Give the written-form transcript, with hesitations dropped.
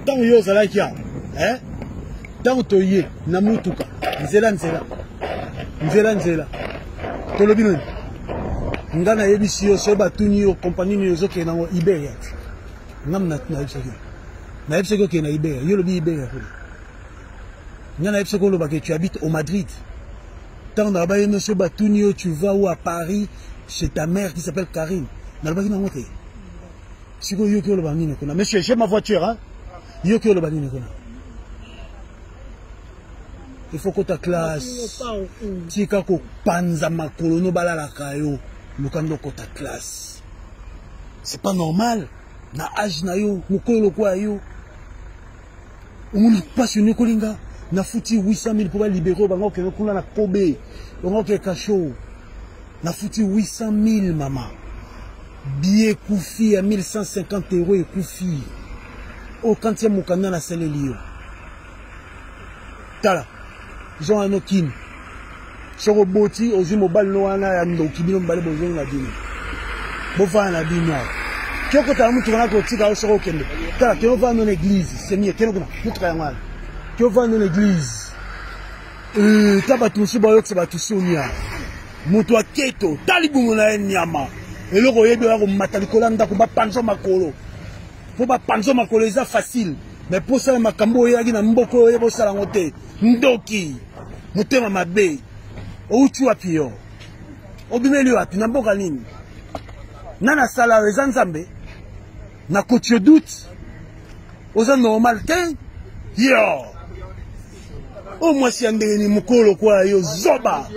tant yo ozalaki ya ntango toye na mutuka nzela tolobi nini nga nayebisi yo so batuni yo kompani nini ozokende nango Iberia ngam nayebisaki okende na Iberia yo lobi Iberia kuli nga nayebisaki oloba que tu habites au Madrid ntango nabayeno so batuni yo tu vas où à Paris chez ta mère qui s'appelle Karine nalobaki nango te sikoyo yoki oloba nini kuna monsieur j'ai ma voiture yoki oloba nini kuna il faut que ta classe tika ko panza makolo no balalaka yo lukando ko ta classe c'est pas normal na âge na yo mukolo kwa yo umuna passionné kolinga na futi 800 000 pour libérer bango ke kuna na Kobe bango ke kacho na futi 800 000 maman billet koufi à 1150 € et koufi au quantième mukanda na selelio tala Jean Anokin soko boti ozi mobile no wana ya ndoki bino mbale bozonga dino bofa na dino kyoko ta mutu kana ko tika soko kende tala kyo va non église c'est mieux kyo kuna mutu ya ngala kyo va non église taba tusi ba yokse ba tusonia mutu aketo talibumu na nyama eloko yebe ya ko matalikola ndako ba panzo makolo po ba panzo makolo eza facile mais pour ça makambo yaki na mboko yebo sala ngote ndoki mutema mabe ouchu wapi yo obimeli wapi na mboka nini nana sala eza nzambe na kotio doute oza normal te yo o mwasi andeni mukolo kwa yo zoba